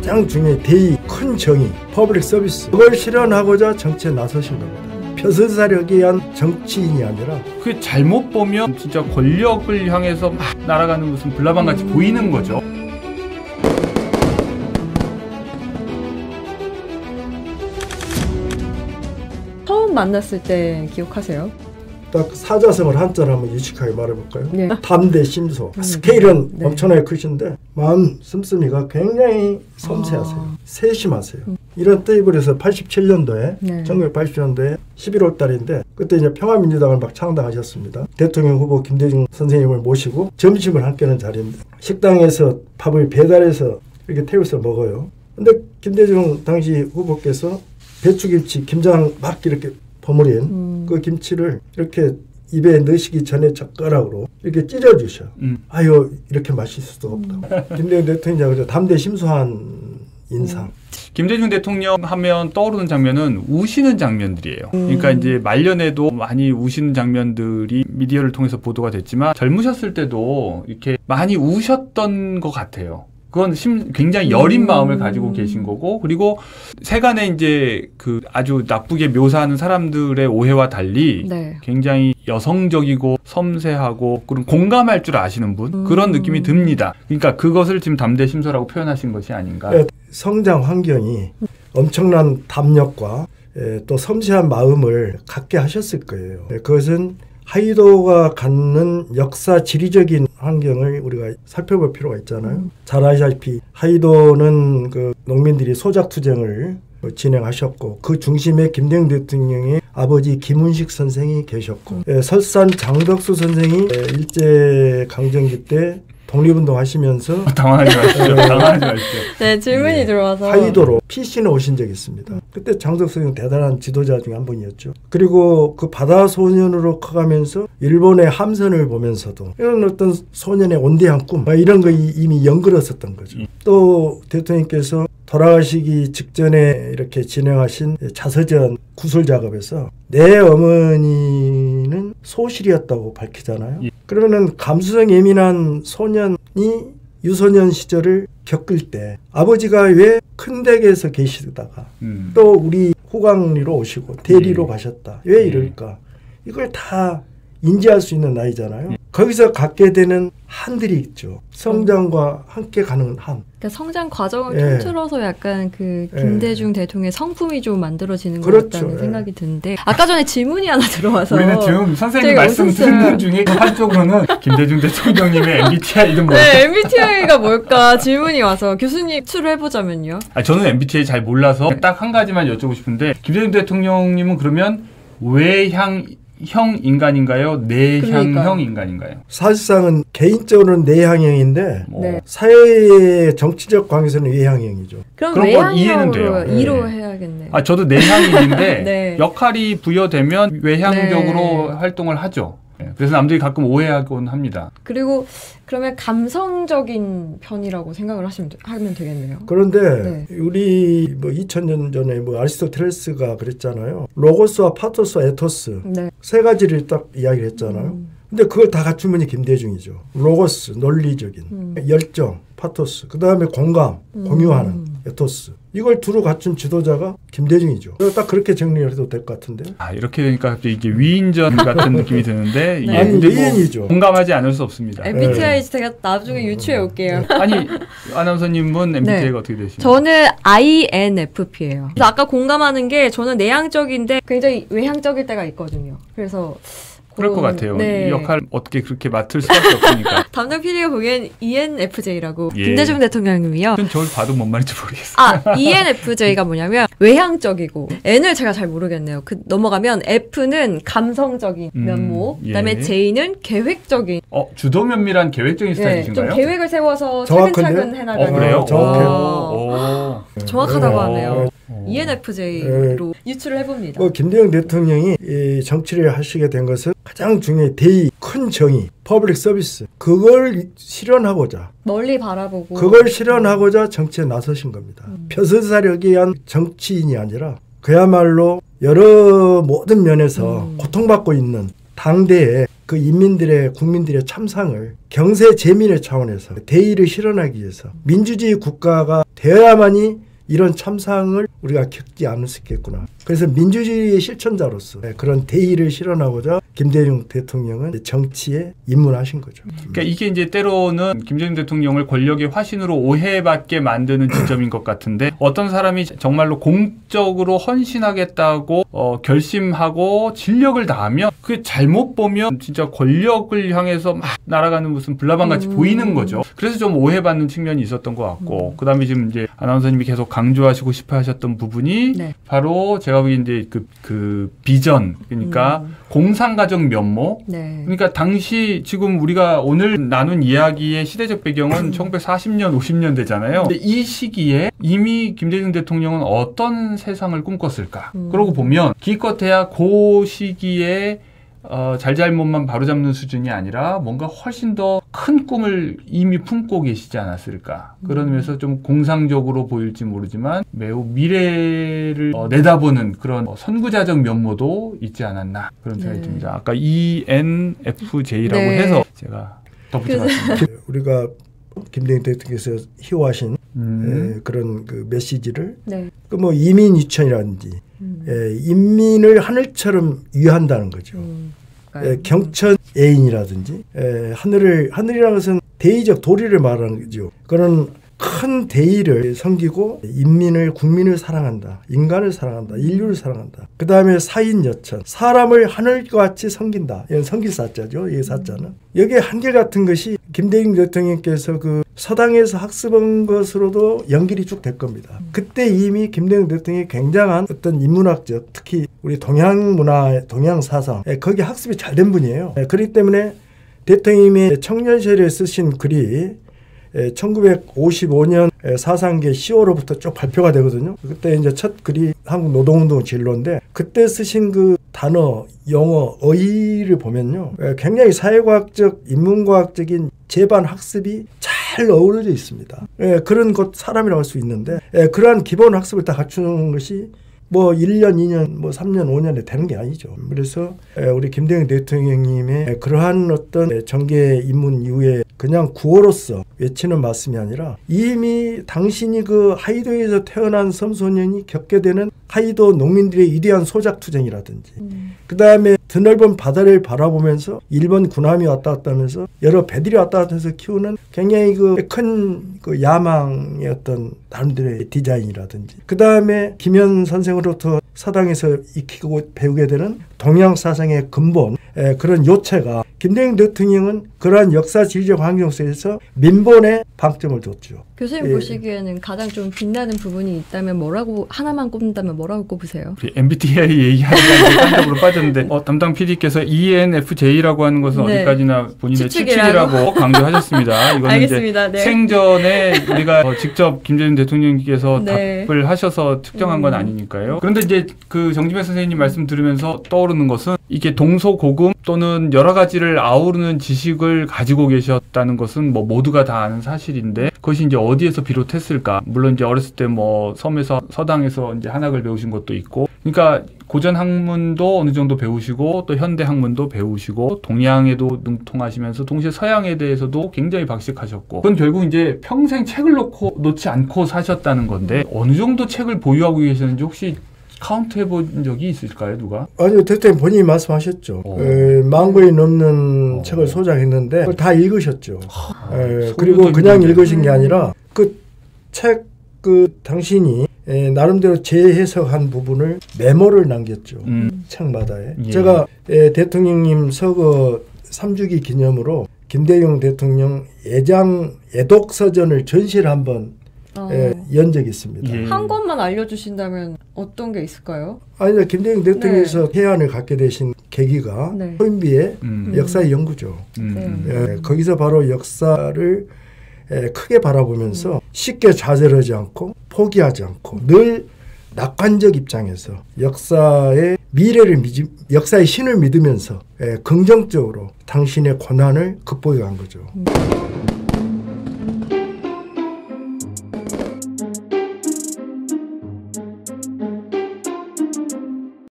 가장 중요한 대의, 큰 정의, 퍼블릭 서비스, 그걸 실현하고자 정치에 나서신 겁니다. 벼슬사력에 의한 정치인이 아니라. 그게 잘못 보면 진짜 권력을 향해서 막 날아가는 무슨 불나방같이 보이는 거죠. 처음 만났을 때 기억하세요? 딱 사자성어를 한자로 한번 유식하게 말해볼까요? 네. 담대심소. 스케일은 네. 엄청나게 크신데 마음 씀씀이가 굉장히 섬세하세요. 세심하세요. 이런 테이블에서 87년도에 네. 1980년도에 11월 달인데 그때 이제 평화민주당을 막 창당하셨습니다. 대통령 후보 김대중 선생님을 모시고 점심을 함께 하는 자리인데 식당에서 밥을 배달해서 이렇게 테이블에서 먹어요. 근데 김대중 당시 후보께서 배추김치, 김장 막 이렇게 버무린 그 김치를 이렇게 입에 넣으시기 전에 젓가락으로 이렇게 찢어주셔. 아유, 이렇게 맛있을 수가 없다고. 김대중 대통령이 담대심소한 인상. 김대중 대통령 하면 떠오르는 장면은 우시는 장면들이에요. 그러니까 이제 말년에도 많이 우시는 장면들이 미디어를 통해서 보도가 됐지만 젊으셨을 때도 이렇게 많이 우셨던 것 같아요. 그건 굉장히 여린 마음을 가지고 계신 거고, 그리고 세간에 이제 그 아주 나쁘게 묘사하는 사람들의 오해와 달리 네. 굉장히 여성적이고 섬세하고 그런 공감할 줄 아시는 분, 그런 느낌이 듭니다. 그러니까 그것을 지금 담대심소라고 표현하신 것이 아닌가. 성장 환경이 엄청난 담력과 또 섬세한 마음을 갖게 하셨을 거예요. 그것은 하이도가 갖는 역사 지리적인 환경을 우리가 살펴볼 필요가 있잖아요. 잘 아시다시피 하이도는 그 농민들이 소작투쟁을 진행하셨고 그 중심에 김대중 대통령의 아버지 김은식 선생이 계셨고 설산 장덕수 선생이 일제강점기 때 독립운동 하시면서 당황하지 마시죠. 당황하지 마시죠. 네, 질문이 들어와서 하이도로 PC는 오신 적이 있습니다. 그때 장덕수 선생은 대단한 지도자 중에 한 분이었죠. 그리고 그 바다 소년으로 커가면서 일본의 함선을 보면서도 이런 어떤 소년의 온대한 꿈 이런 거 이미 연결했었던 거죠. 또 대통령께서 돌아가시기 직전에 이렇게 진행하신 자서전 구술 작업에서 내 어머니는 소실이었다고 밝히잖아요. 그러면은 감수성 예민한 소년이 유소년 시절을 겪을 때 아버지가 왜 큰 댁에서 계시다가 또 우리 후광리로 오시고 대리로 가셨다. 왜 이럴까? 이걸 다 인지할 수 있는 나이잖아요. 거기서 갖게 되는 한들이 있죠. 성장과 함께 가는 한. 그러니까 성장 과정을 통틀어서 약간 그 김대중 대통령의 성품이 좀 만들어지는 것 그렇죠. 같다는 생각이 드는데 아까 전에 질문이 하나 들어와서 우리는 지금 선생님 말씀 듣는 중에 한쪽으로는 김대중 대통령님의 MBTI 이름 뭐예요? 네, MBTI가 뭘까 질문이 와서 교수님 추를 해보자면요. 저는 MBTI 잘 몰라서 딱 한 가지만 여쭤보고 싶은데 김대중 대통령님은 그러면 외향형 인간인가요? 내향형 인간인가요? 사실상은 개인적으로는 내향형인데 네. 사회의 정치적 관계에서는 외향형이죠. 그럼 이해는 돼요. 외향형으로 2로 해야겠네요. 저도 내향인인데 네. 역할이 부여되면 외향적으로 네. 활동을 하죠. 그래서 남들이 가끔 오해하곤 합니다. 그리고 그러면 감성적인 편이라고 생각을 하면 되겠네요. 그런데 우리 뭐 2000년 전에 뭐 아리스토텔레스가 그랬잖아요. 로고스와 파토스와 에토스 세 가지를 딱 이야기를 했잖아요. 근데 그걸 다 갖춘 분이 김대중이죠. 로고스, 논리적인 열정, 파토스, 그 다음에 공감, 공유하는 에토스. 이걸 두루 갖춘 지도자가 김대중이죠. 딱 그렇게 정리를 해도 될 것 같은데요. 이렇게 되니까 갑자기 이게 위인전 같은 느낌이 드는데 이게 아니, 위인이죠. 공감하지 않을 수 없습니다. MBTI 제가 나중에 유추해 올게요. 아니, 아나운서님은 MBTI가 어떻게 되시나요? 저는 INFP예요. 그래서 아까 공감하는 게 저는 내향적인데 굉장히 외향적일 때가 있거든요. 그래서 그럴 것 같아요. 네. 이 역할 어떻게 그렇게 맡을 수밖에 없으니까. 담당 PD가 보기엔 ENFJ라고 김대중 대통령님이요. 저를 봐도 뭔 말인지 모르겠어요. ENFJ가 뭐냐면 외향적이고 N을 제가 잘 모르겠네요. 넘어가면 F는 감성적인 면모, 그다음에 J는 계획적인. 주도 면밀한 계획적인 스타일이신가요? 좀 계획을 세워서 차근차근 해나가는. 그래요? 정확해요. 정확하다고 하네요. ENFJ로 유추를 해봅니다. 김대중 대통령이 이 정치를 하시게 된 것은 가장 중요한 대의, 큰 정의, 퍼블릭 서비스 그걸 실현하고자 멀리 바라보고 그걸 실현하고자 정치에 나서신 겁니다. 벼슬사력에 의한 정치인이 아니라 그야말로 여러 모든 면에서 고통받고 있는 당대에 그 인민들의 국민들의 참상을 경세 재민의 차원에서 대의를 실현하기 위해서 민주주의 국가가 되어야만이 이런 참상을 우리가 겪지 않을 수 있겠구나. 그래서 민주주의의 실천자로서 그런 대의를 실현하고자 김대중 대통령은 정치에 입문하신 거죠. 그러니까 이게 이제 때로는 김대중 대통령을 권력의 화신으로 오해받게 만드는 지점인 것 같은데 어떤 사람이 정말로 공적으로 헌신하겠다고 결심하고 진력을 다하면 그 잘못 보면 진짜 권력을 향해서 막 날아가는 무슨 불나방같이 보이는 거죠. 그래서 좀 오해받는 측면이 있었던 것 같고 그다음에 지금 이제 아나운서님이 계속 강조하시고 싶어 하셨던 부분이 네. 바로 제가 보기엔 이제 그 비전 그러니까 공상가정 면모 네. 그러니까 당시 지금 우리가 오늘 나눈 이야기의 시대적 배경은 1940년 50년대잖아요. 근데 이 시기에 이미 김대중 대통령은 어떤 세상을 꿈꿨을까? 그러고 보면 기껏해야 그 시기에 잘잘못만 바로잡는 수준이 아니라 뭔가 훨씬 더 큰 꿈을 이미 품고 계시지 않았을까. 그런 면에서 좀 공상적으로 보일지 모르지만 매우 미래를 내다보는 그런 선구자적 면모도 있지 않았나 그런 생각이 듭니다. 아까 ENFJ라고 네. 해서 제가 덧붙여봤습니다. 우리가 김대중 대통령께서 희화하신 그런 그 메시지를 네. 그 뭐 이민유천이라든지 인민을 하늘처럼 위한다는 거죠. 경천 애인이라든지 하늘이라는 것은 대의적 도리를 말하는 거죠. 그런 큰 대의를 섬기고 인민을 국민을 사랑한다. 인간을 사랑한다. 인류를 사랑한다. 그 다음에 사인여천 사람을 하늘과 같이 섬긴다. 이건 섬기사자죠. 이 사자는. 여기에 한결같은 것이 김대중 대통령께서 그 서당에서 학습한 것으로도 연결이 쭉 될 겁니다. 그때 이미 김대중 대통령이 굉장한 어떤 인문학적 특히 우리 동양 문화, 동양 사상 거기 학습이 잘 된 분이에요. 그렇기 때문에 대통령이 청년 시절에 쓰신 글이 1955년 사상계 10월호부터 쭉 발표가 되거든요. 그때 이제 첫 글이 한국노동운동 진로인데 그때 쓰신 그 단어, 용어, 어휘를 보면요. 굉장히 사회과학적, 인문과학적인 제반 학습이 잘 어우러져 있습니다. 그런 것 사람이라고 할 수 있는데 그러한 기본 학습을 다 갖추는 것이 뭐 1년, 2년, 뭐 3년, 5년에 되는 게 아니죠. 그래서 우리 김대중 대통령님의 그러한 어떤 정계 입문 이후에 그냥 구호로서 외치는 말씀이 아니라 이미 당신이 그 하이도에서 태어난 섬소년이 겪게 되는 하이도 농민들의 위대한 소작투쟁이라든지 그 다음에 드넓은 바다를 바라보면서 일본 군함이 왔다 갔다 하면서 여러 배들이 왔다 갔다 해서 키우는 굉장히 큰 그 야망의 어떤 나름대로의 디자인이라든지 그 다음에 김현 선생으로부터 서당에서 익히고 배우게 되는 동양 사상의 근본 그런 요체가 김대중 대통령은 그러한 역사 지리적 환경 속에서 민본에 방점을 뒀죠. 교수님 보시기에는 가장 좀 빛나는 부분이 있다면 뭐라고 하나만 꼽는다면 뭐라고 꼽으세요? MBTI 얘기하니까 깜짝으로 빠졌는데 담당 PD께서 ENFJ라고 하는 것은 네. 어디까지나 본인의 추측이라고 강조하셨습니다. 이거는 알겠습니다. 이제 네. 생전에 우리가 직접 김대중 대통령께서 네. 답을 하셔서 특정한 건 아니니까요. 그런데 이제 그 정지배 선생님 말씀 들으면서 떠오르는 것은 이게 동서고금 또는 여러 가지를 아우르는 지식을 가지고 계셨다는 것은 뭐 모두가 다 아는 사실인데 그것이 이제 어디에서 비롯했을까? 물론 이제 어렸을 때 뭐 섬에서 서당에서 이제 한학을 배우신 것도 있고, 그러니까 고전 학문도 어느 정도 배우시고 또 현대 학문도 배우시고 동양에도 능통하시면서 동시에 서양에 대해서도 굉장히 박식하셨고, 그건 결국 이제 평생 책을 놓지 않고 사셨다는 건데 어느 정도 책을 보유하고 계셨는지 혹시 카운트 해본 적이 있을까요, 누가? 아니요, 대통령 본인이 말씀하셨죠. 10,000권이 넘는 책을 소장했는데 그걸 다 읽으셨죠. 그리고 그냥 읽으신 게 아니라 그 책 당신이 나름대로 재해석한 부분을 메모를 남겼죠. 책마다에. 예. 제가 대통령님 서거 3주기 기념으로 김대중 대통령 애독서전을 전시를 한번 연 적이 있습니다. 예. 한 권만 알려주신다면 어떤 게 있을까요? 아니, 김대중 대통령께서 해안을 갖게 되신 계기가 소인비의 역사의 연구죠. 거기서 바로 역사를 크게 바라보면서 쉽게 좌절하지 않고 포기하지 않고 늘 낙관적 입장에서 역사의 미래를 역사의 신을 믿으면서 긍정적으로 당신의 고난을 극복해 간 거죠.